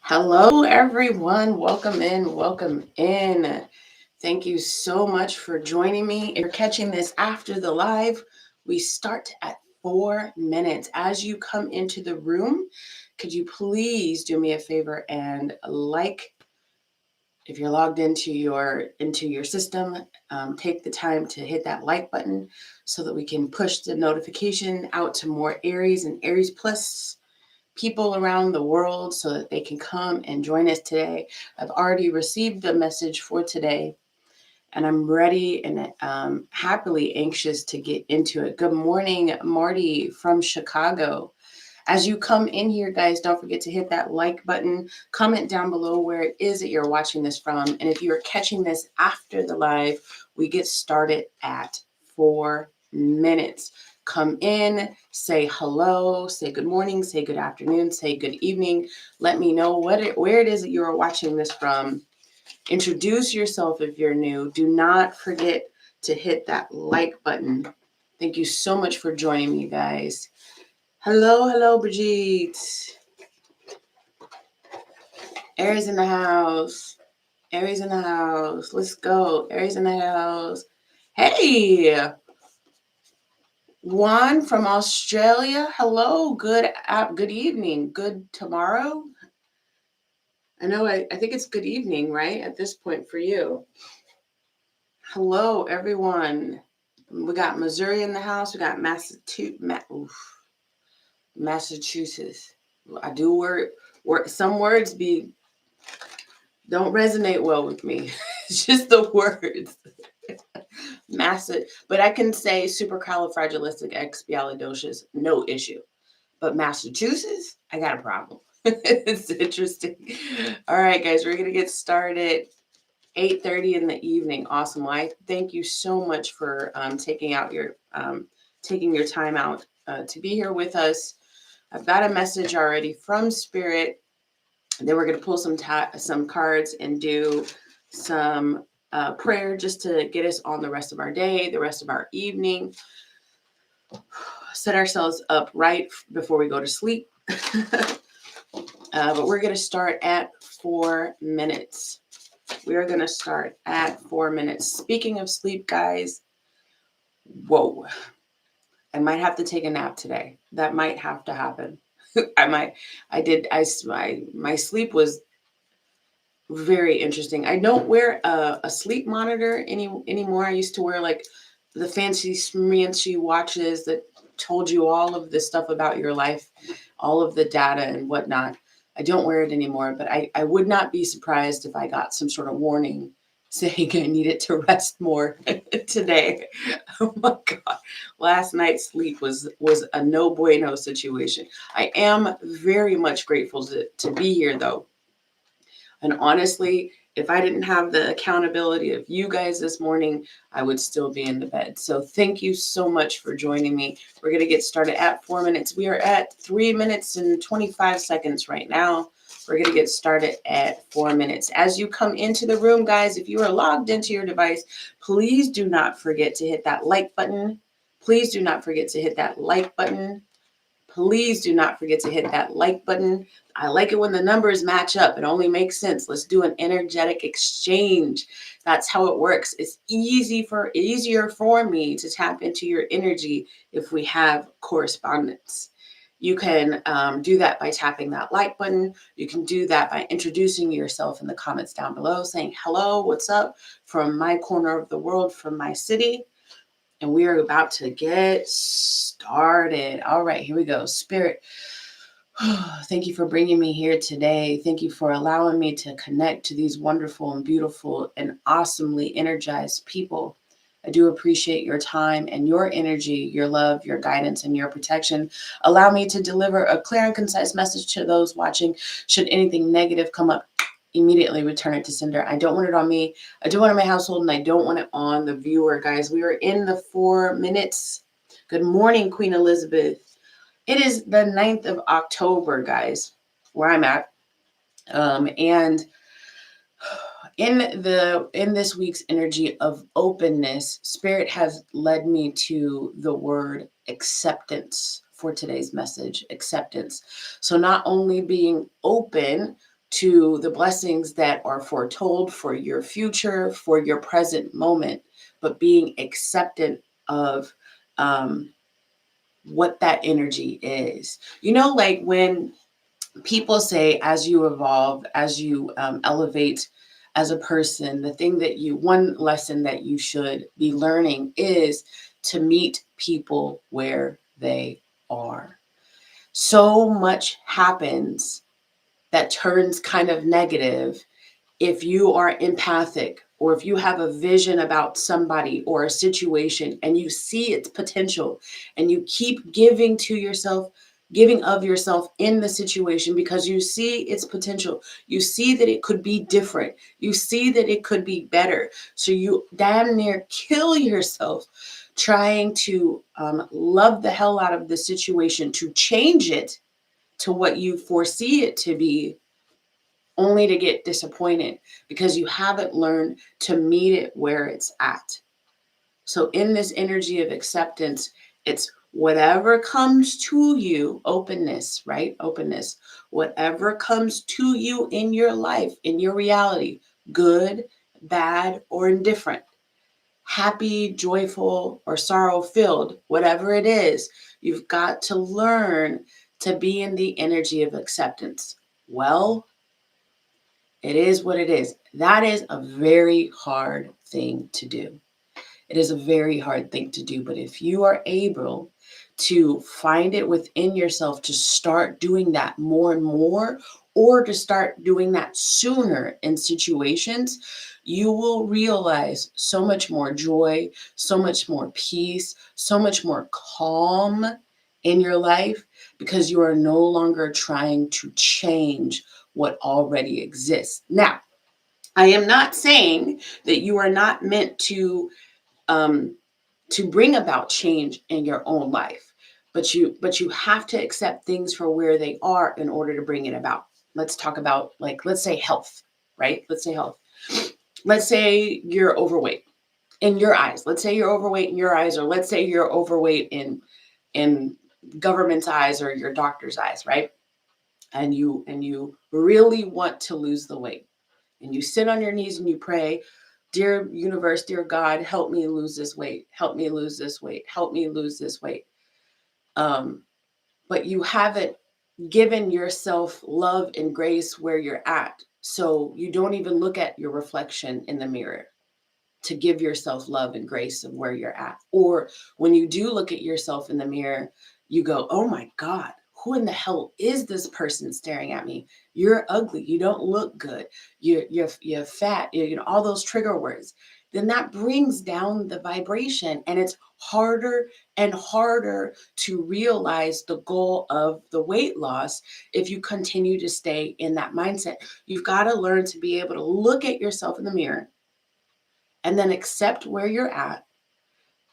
Hello, everyone. Welcome in. Welcome in. Thank you so much for joining me. If you're catching this after the live, we start at 4 minutes. As you come into the room, could you please do me a favor and if you're logged into your system, take the time to hit that like button so that we can push the notification out to more Aries and Aries Plus people around the world so that they can come and join us today. I've already received the message for today and I'm ready and happily anxious to get into it. Good morning, Marty from Chicago. As you come in here, guys, don't forget to hit that like button, comment down below where it is that you're watching this from. And if you're catching this after the live, we get started at 4 minutes. Come in, say hello, say good morning, say good afternoon, say good evening. Let me know where it is that you are watching this from. Introduce yourself if you're new. Do not forget to hit that like button. Thank you so much for joining me, guys. Hello, Brigitte. Aries in the house. Aries in the house. Let's go. Aries in the house. Hey, Juan from Australia. Hello. Good evening. Good tomorrow. I think it's good evening, right? At this point for you. Hello, everyone. We got Missouri in the house. We got Massachusetts. I do word some words don't resonate well with me. It's just the words. But I can say supercalifragilisticexpialidocious, no issue. But Massachusetts, I got a problem. It's interesting. All right, guys, we're gonna get started. 8:30 in the evening. Awesome. Well, I thank you so much for taking your time out to be here with us. I've got a message already from Spirit. Then we're going to pull some cards and do some prayer just to get us on the rest of our day, the rest of our evening. Set ourselves up right before we go to sleep. But we're going to start at 4 minutes. We are going to start at 4 minutes. Speaking of sleep, guys, whoa. I might have to take a nap today. That might have to happen. My sleep was very interesting. I don't wear a sleep monitor anymore. I used to wear like the fancy smancy watches that told you all of this stuff about your life, all of the data and whatnot. I don't wear it anymore, but I would not be surprised if I got some sort of warning saying I needed to rest more today. Oh my God. Last night's sleep was a no bueno situation. I am very much grateful to be here though. And honestly, if I didn't have the accountability of you guys this morning, I would still be in the bed. So thank you so much for joining me. We're going to get started at 4 minutes. We are at 3 minutes and 25 seconds right now. We're going to get started at 4 minutes. As you come into the room, guys, if you are logged into your device, please do not forget to hit that like button. Please do not forget to hit that like button. Please do not forget to hit that like button. I like it when the numbers match up. It only makes sense. Let's do an energetic exchange. That's how it works. It's easier for me to tap into your energy if we have correspondence. You can do that by tapping that like button. You can do that by introducing yourself in the comments down below, saying, hello, what's up, from my corner of the world, from my city. And we are about to get started. All right, here we go. Spirit, thank you for bringing me here today. Thank you for allowing me to connect to these wonderful and beautiful and awesomely energized people. I do appreciate your time and your energy, your love, your guidance, and your protection. Allow me to deliver a clear and concise message to those watching. Should anything negative come up, immediately return it to sender. I don't want it on me. I don't want it on my household, and I don't want it on the viewer, guys. We are in the 4 minutes. Good morning, Queen Elizabeth. It is the 9th of October, guys, where I'm at. And in this week's energy of openness, Spirit has led me to the word acceptance for today's message, acceptance. So not only being open to the blessings that are foretold for your future, for your present moment, but being acceptant of um, what that energy is. You know, like when people say, as you evolve, as you elevate as a person, the thing that one lesson that you should be learning is to meet people where they are. So much happens that turns kind of negative if you are empathic, or if you have a vision about somebody or a situation and you see its potential and you keep giving of yourself in the situation because you see its potential, you see that it could be different, you see that it could be better, so you damn near kill yourself trying to love the hell out of the situation to change it to what you foresee it to be, only to get disappointed because you haven't learned to meet it where it's at. So, in this energy of acceptance, it's whatever comes to you, openness, right? Openness. Whatever comes to you in your life, in your reality, good, bad, or indifferent, happy, joyful, or sorrow filled, whatever it is, you've got to learn to be in the energy of acceptance. Well, it is what it is. That is a very hard thing to do. It is a very hard thing to do. But if you are able to find it within yourself to start doing that more and more, or to start doing that sooner in situations, you will realize so much more joy, so much more peace, so much more calm in your life because you are no longer trying to change what already exists. Now, I am not saying that you are not meant um, to bring about change in your own life, but you have to accept things for where they are in order to bring it about. Let's talk about, like, let's say health, right? Let's say health. Let's say you're overweight in your eyes. Let's say you're overweight in your eyes, or let's say you're overweight in government's eyes or your doctor's eyes, right? And you really want to lose the weight, and you sit on your knees and you pray, dear universe, dear God, help me lose this weight, help me lose this weight, help me lose this weight. um, but you haven't given yourself love and grace where you're at, so you don't even look at your reflection in the mirror to give yourself love and grace of where you're at. Or when you do look at yourself in the mirror, you go, oh my God, who in the hell is this person staring at me? You're ugly. You don't look good. You're fat. All those trigger words. Then that brings down the vibration, and it's harder and harder to realize the goal of the weight loss if you continue to stay in that mindset. You've got to learn to be able to look at yourself in the mirror and then accept where you're at,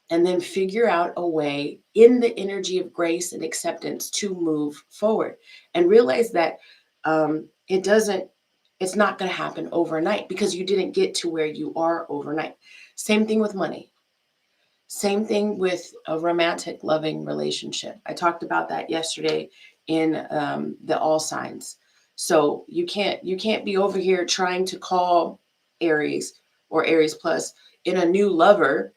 and then figure out a way in the energy of grace and acceptance to move forward, and realize that it's not going to happen overnight because you didn't get to where you are overnight. Same thing with money. Same thing with a romantic loving relationship. I talked about that yesterday in the all signs. So you can't be over here trying to call Aries or Aries plus in a new lover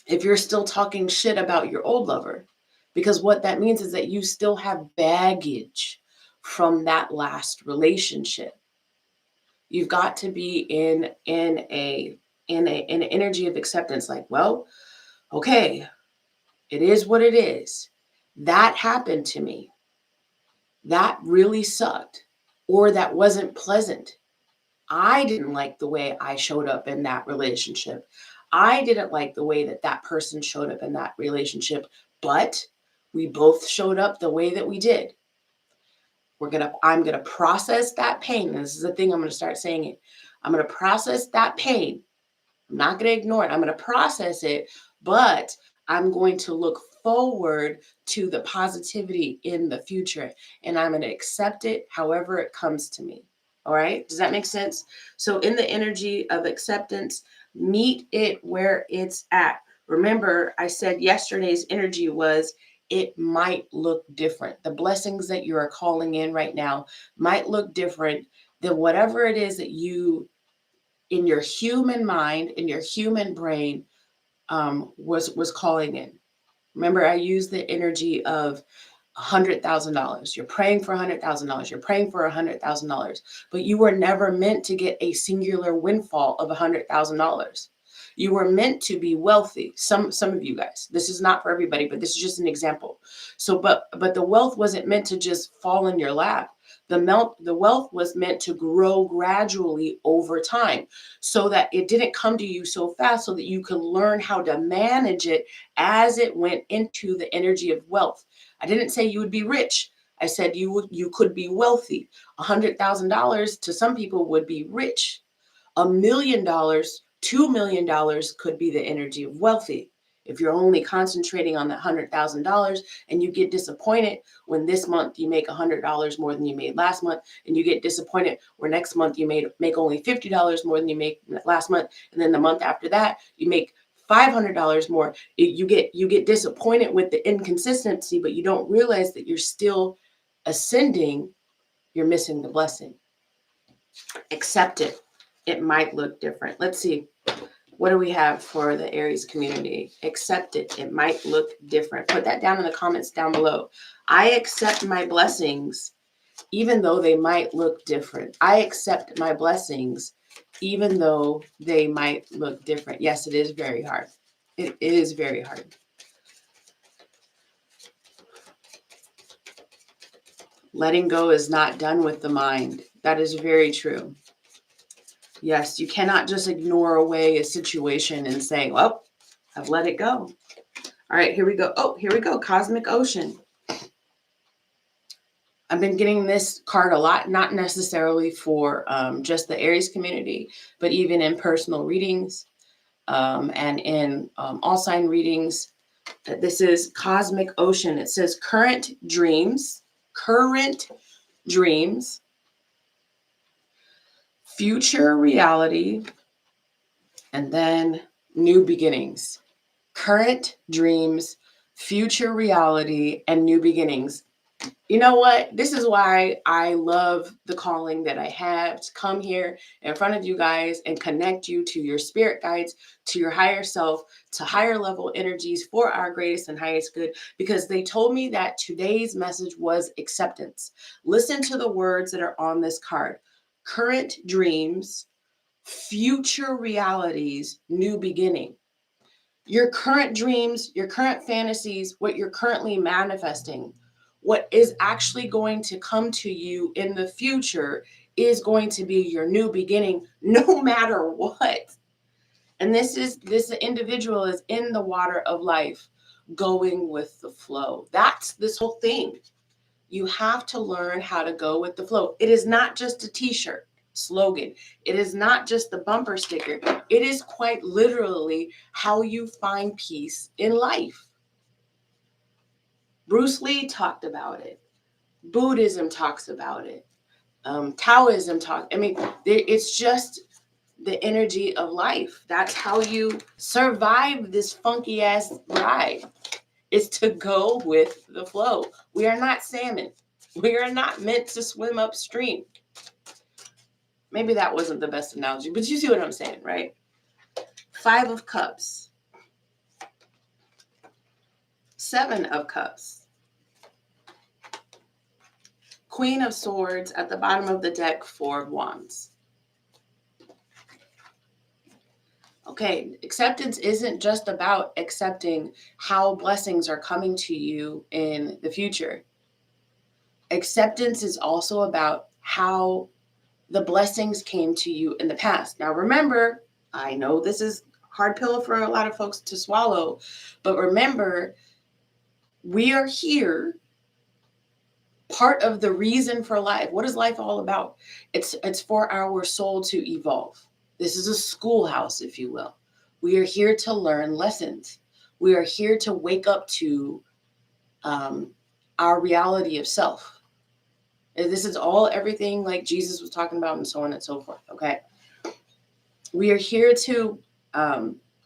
if you're still talking shit about your old lover, because what that means is that you still have baggage from that last relationship. You've got to be in an energy of acceptance, like, well, okay, it is what it is. That happened to me. That really sucked, or that wasn't pleasant. I didn't like the way I showed up in that relationship. I didn't like the way that that person showed up in that relationship, but we both showed up the way that we did. I'm going to process that pain. And this is the thing, I'm going to start saying it. I'm going to process that pain. I'm not going to ignore it. I'm going to process it, but I'm going to look forward to the positivity in the future, and I'm going to accept it however it comes to me. All right. Does that make sense? So, in the energy of acceptance, meet it where it's at. Remember, I said yesterday's energy was it might look different. The blessings that you are calling in right now might look different then whatever it is that you, in your human mind, in your human brain, was calling in. Remember, I used the energy of $100,000. You're praying for $100,000. You're praying for $100,000, but you were never meant to get a singular windfall of $100,000. You were meant to be wealthy. Some of you guys. This is not for everybody, but this is just an example. So, but the wealth wasn't meant to just fall in your lap. The wealth was meant to grow gradually over time, so that it didn't come to you so fast, so that you could learn how to manage it as it went into the energy of wealth. I didn't say you would be rich. I said you could be wealthy. $100,000 to some people would be rich. $1,000,000, $2,000,000 could be the energy of wealthy. If you're only concentrating on the $100,000 and you get disappointed when this month you make $100 more than you made last month, and you get disappointed where next month you make only $50 more than you make last month, and then the month after that you make $500 more, you get disappointed with the inconsistency, but you don't realize that you're still ascending. You're missing the blessing. Accept it. It might look different. Let's see. What do we have for the Aries community? Accept it. It might look different. Put that down in the comments down below. I accept my blessings, even though they might look different. I accept my blessings, even though they might look different. Yes, it is very hard. It is very hard. Letting go is not done with the mind. That is very true. Yes, you cannot just ignore away a situation and say, well, I've let it go. All right, here we go. Oh, here we go. Cosmic Ocean. I've been getting this card a lot, not necessarily for just the Aries community, but even in personal readings and in all sign readings. This is Cosmic Ocean. It says current dreams, future reality, and then new beginnings. Current dreams, future reality, and new beginnings. You know what? This is why I love the calling that I have to come here in front of you guys and connect you to your spirit guides, to your higher self, to higher level energies for our greatest and highest good, because they told me that today's message was acceptance. Listen to the words that are on this card. Current dreams, future realities, new beginning. Your current dreams, your current fantasies, what you're currently manifesting, what is actually going to come to you in the future is going to be your new beginning, no matter what. And this individual is in the water of life, going with the flow. That's this whole thing. You have to learn how to go with the flow. It is not just a t-shirt slogan. It is not just the bumper sticker. It is quite literally how you find peace in life. Bruce Lee talked about it. Buddhism talks about it. Taoism talks. I mean, it's just the energy of life. That's how you survive this funky ass ride. Is to go with the flow. We are not salmon. We are not meant to swim upstream. Maybe that wasn't the best analogy, but you see what I'm saying, right? 5 of Cups. 7 of Cups. Queen of Swords at the bottom of the deck, 4 of Wands. Okay, acceptance isn't just about accepting how blessings are coming to you in the future. Acceptance is also about how the blessings came to you in the past. Now, remember, I know this is a hard pill for a lot of folks to swallow, but remember, we are here. Part of the reason for life. What is life all about? It's for our soul to evolve. This is a schoolhouse, if you will. We are here to learn lessons. We are here to wake up to our reality of self. This is all everything like Jesus was talking about and so on and so forth, okay? We are here to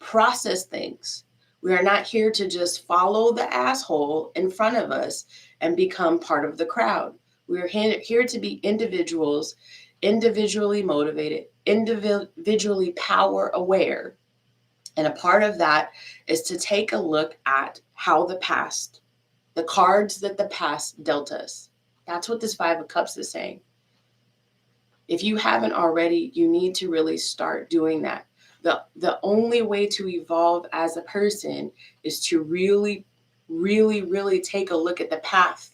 process things. We are not here to just follow the asshole in front of us and become part of the crowd. We are here to be individuals individually motivated, individually power aware. And a part of that is to take a look at how the cards that the past dealt us. That's what this Five of Cups is saying. If you haven't already, you need to really start doing that. The only way to evolve as a person is to really, really, really take a look at the path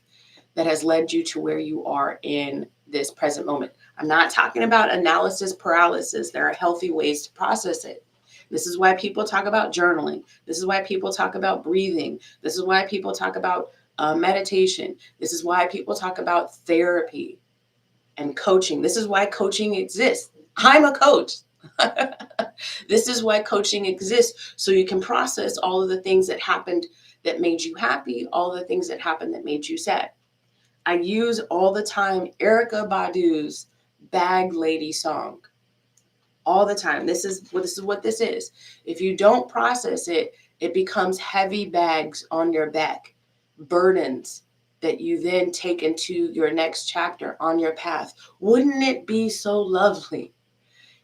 that has led you to where you are in this present moment. I'm not talking about analysis paralysis. There are healthy ways to process it. This is why people talk about journaling. This is why people talk about breathing. This is why people talk about meditation. This is why people talk about therapy and coaching. This is why coaching exists. I'm a coach. This is why coaching exists, so you can process all of the things that happened that made you happy, all of the things that happened that made you sad. I use all the time Erykah Badu's Bag Lady song. All the time. This is what this is. If you don't process it, it becomes heavy bags on your back, burdens that you then take into your next chapter on your path. Wouldn't it be so lovely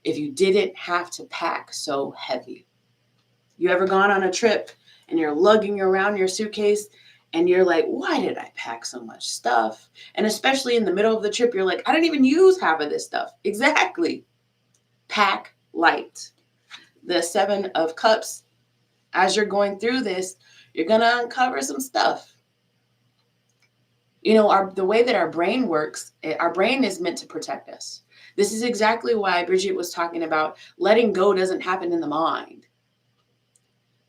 if you didn't have to pack so heavy? You ever gone on a trip and you're lugging around your suitcase and you're like, why did I pack so much stuff? And especially in the middle of the trip, you're like, I didn't even use half of this stuff. Exactly. Pack light. The Seven of Cups, as you're going through this, you're going to uncover some stuff. You know, the way that our brain works, our brain is meant to protect us. This is exactly why Bridget was talking about letting go doesn't happen in the mind.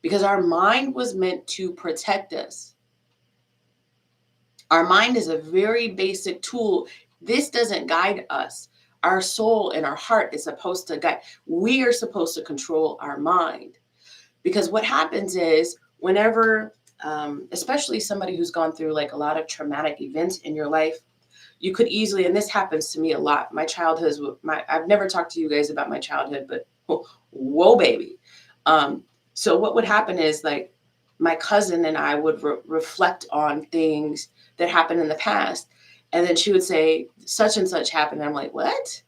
Because our mind was meant to protect us. Our mind is a very basic tool. This doesn't guide us. Our soul and our heart is supposed to guide. We are supposed to control our mind. Because what happens is whenever, especially somebody who's gone through like a lot of traumatic events in your life, you could easily, and this happens to me a lot. My childhood, I've never talked to you guys about my childhood, but whoa, baby. So what would happen is like my cousin and I would reflect on things that happened in the past. And then she would say, such and such happened. And I'm like, what?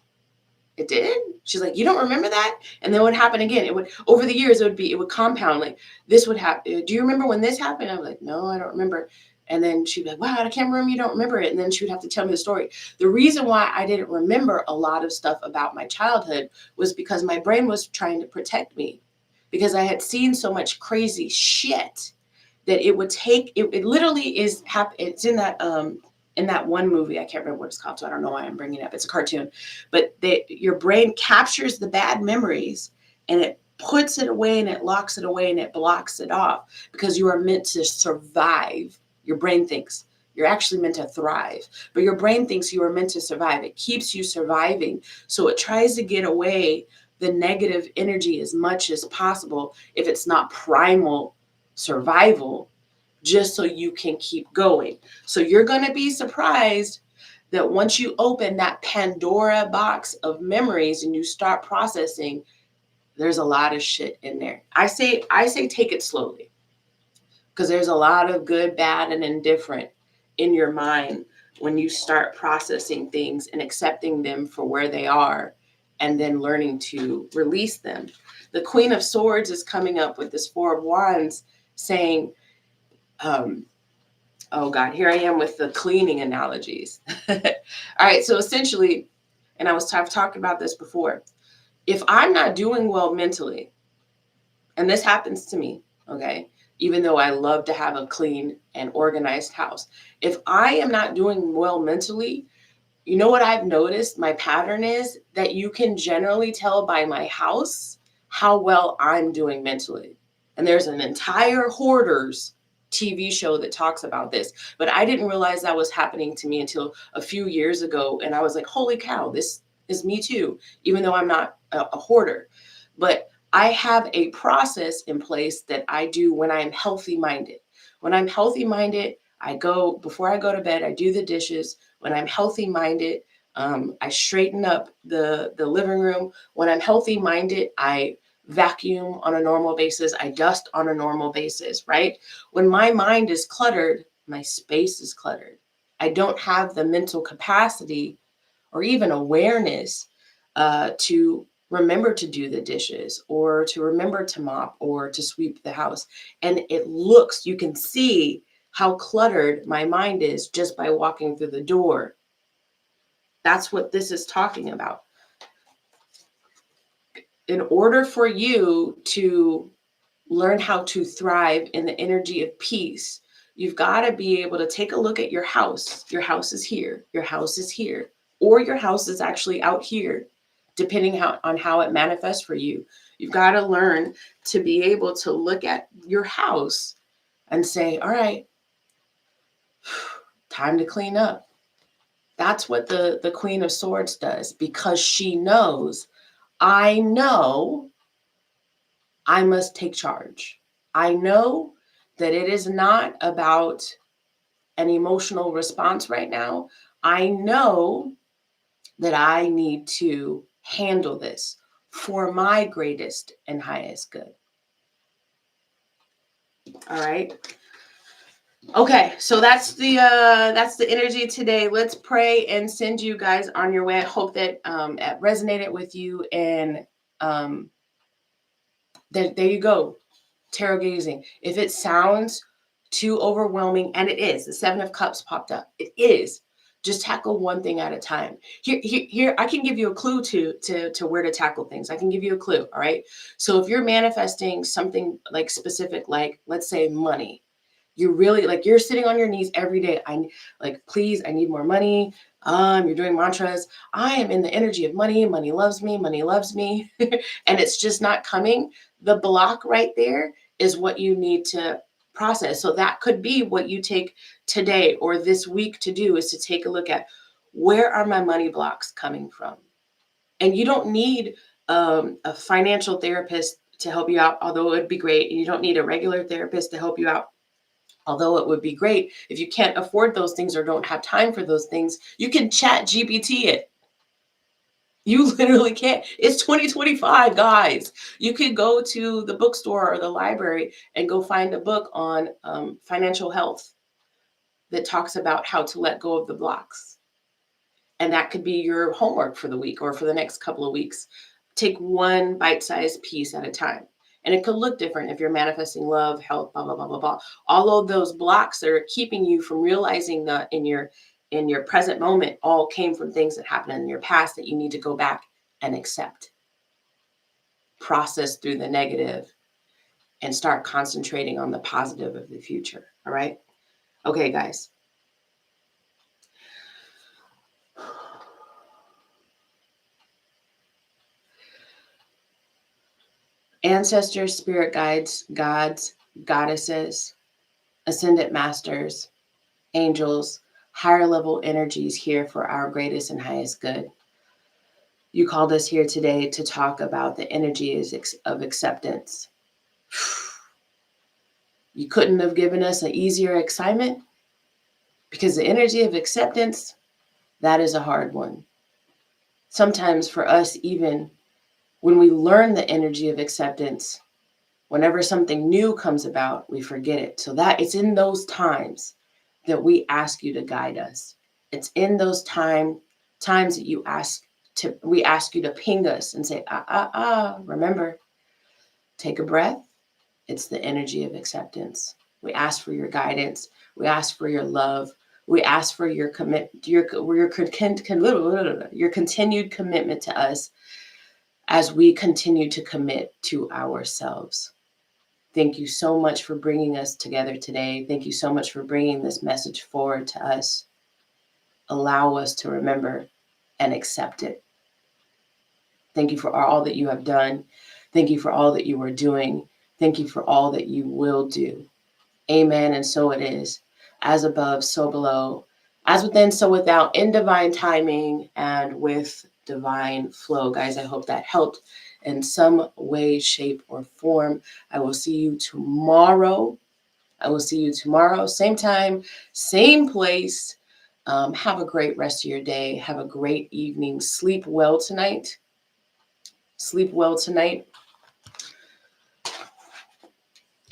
It did? She's like, you don't remember that? And then it would happen again. It would, over the years, it would compound. Like this would happen. Do you remember when this happened? I'm like, no, I don't remember. And then she'd be like, wow, I can't remember. You don't remember it. And then she would have to tell me the story. The reason why I didn't remember a lot of stuff about my childhood was because my brain was trying to protect me, because I had seen so much crazy shit that it would take, it literally is, it's in that one movie, I can't remember what it's called, so I don't know why I'm bringing it up. It's a cartoon. But your brain captures the bad memories and it puts it away and it locks it away and it blocks it off, because you are meant to survive. Your brain thinks you're actually meant to thrive, but your brain thinks you are meant to survive. It keeps you surviving. So it tries to get away the negative energy as much as possible if it's not primal survival, just so you can keep going. So you're going to be surprised that once you open that Pandora box of memories and you start processing, there's a lot of shit in there. I say take it slowly, because there's a lot of good, bad, and indifferent in your mind when you start processing things and accepting them for where they are and then learning to release them. The Queen of Swords is coming up with this Four of Wands saying, oh God, here I am with the cleaning analogies. All right, so essentially, and I've talked about this before, if I'm not doing well mentally, and this happens to me, okay, even though I love to have a clean and organized house, if I am not doing well mentally, you know what I've noticed my pattern is that you can generally tell by my house how well I'm doing mentally. And there's an entire Hoarders TV show that talks about this, but I didn't realize that was happening to me until a few years ago. And I was like, holy cow, this is me too, even though I'm not a hoarder. But I have a process in place that I do when I'm healthy minded. When I'm healthy minded, before I go to bed, I do the dishes. When I'm healthy minded, I straighten up the living room. When I'm healthy minded, I vacuum on a normal basis. I dust on a normal basis, right? When my mind is cluttered, my space is cluttered. I don't have the mental capacity or even awareness to remember to do the dishes or to remember to mop or to sweep the house. And you can see how cluttered my mind is just by walking through the door. That's what this is talking about. In order for you to learn how to thrive in the energy of peace, you've got to be able to take a look at your house. Your house is here. Your house is here. Or your house is actually out here, depending on how it manifests for you. You've got to learn to be able to look at your house and say, all right, time to clean up. That's what the Queen of Swords does, because she knows, I know I must take charge. I know that it is not about an emotional response right now. I know that I need to handle this for my greatest and highest good. All right. Okay, so that's the energy today. Let's pray and send you guys on your way. I hope that it resonated with you, and there you go. Tarot gazing. If it sounds too overwhelming, and it is, the 7 of Cups popped up. It is. Just tackle one thing at a time. Here, I can give you a clue to where to tackle things. I can give you a clue. All right. So if you're manifesting something like specific, like let's say money, you really like, you're sitting on your knees every day. Please, I need more money. You're doing mantras. I am in the energy of money. Money loves me. Money loves me. And it's just not coming. The block right there is what you need to process. So that could be what you take today or this week to do, is to take a look at, where are my money blocks coming from? And you don't need a financial therapist to help you out, although it would be great. And you don't need a regular therapist to help you out, although it would be great. If you can't afford those things or don't have time for those things, you can chat GPT it. You literally can't. It's 2025, guys. You could go to the bookstore or the library and go find a book on financial health that talks about how to let go of the blocks. And that could be your homework for the week or for the next couple of weeks. Take one bite-sized piece at a time. And it could look different if you're manifesting love, health, blah, blah, blah, blah, blah. All of those blocks that are keeping you from realizing that in your present moment all came from things that happened in your past that you need to go back and accept. Process through the negative and start concentrating on the positive of the future. All right? Okay, guys. Ancestors, spirit guides, gods, goddesses, ascendant masters, angels, higher level energies here for our greatest and highest good. You called us here today to talk about the energies of acceptance. You couldn't have given us an easier assignment, because the energy of acceptance, that is a hard one. Sometimes for us, even when we learn the energy of acceptance, whenever something new comes about, we forget it. So that it's in those times that we ask you to guide us. It's in those times that we ask you to ping us and say, remember, take a breath. It's the energy of acceptance. We ask for your guidance. We ask for your love. We ask for your your continued commitment to us as we continue to commit to ourselves. Thank you so much for bringing us together today. Thank you so much for bringing this message forward to us. Allow us to remember and accept it. Thank you for all that you have done. Thank you for all that you are doing. Thank you for all that you will do. Amen. And so it is. As above, so below. As within, so without, in divine timing and with divine flow. Guys, I hope that helped in some way, shape, or form. I will see you tomorrow. Same time, same place. Have a great rest of your day. Have a great evening. Sleep well tonight.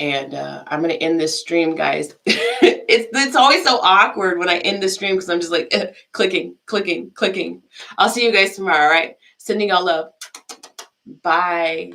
And I'm gonna end this stream, guys. It's always so awkward when I end the stream because I'm just like clicking, clicking, clicking. I'll see you guys tomorrow. All right, sending y'all love. Bye.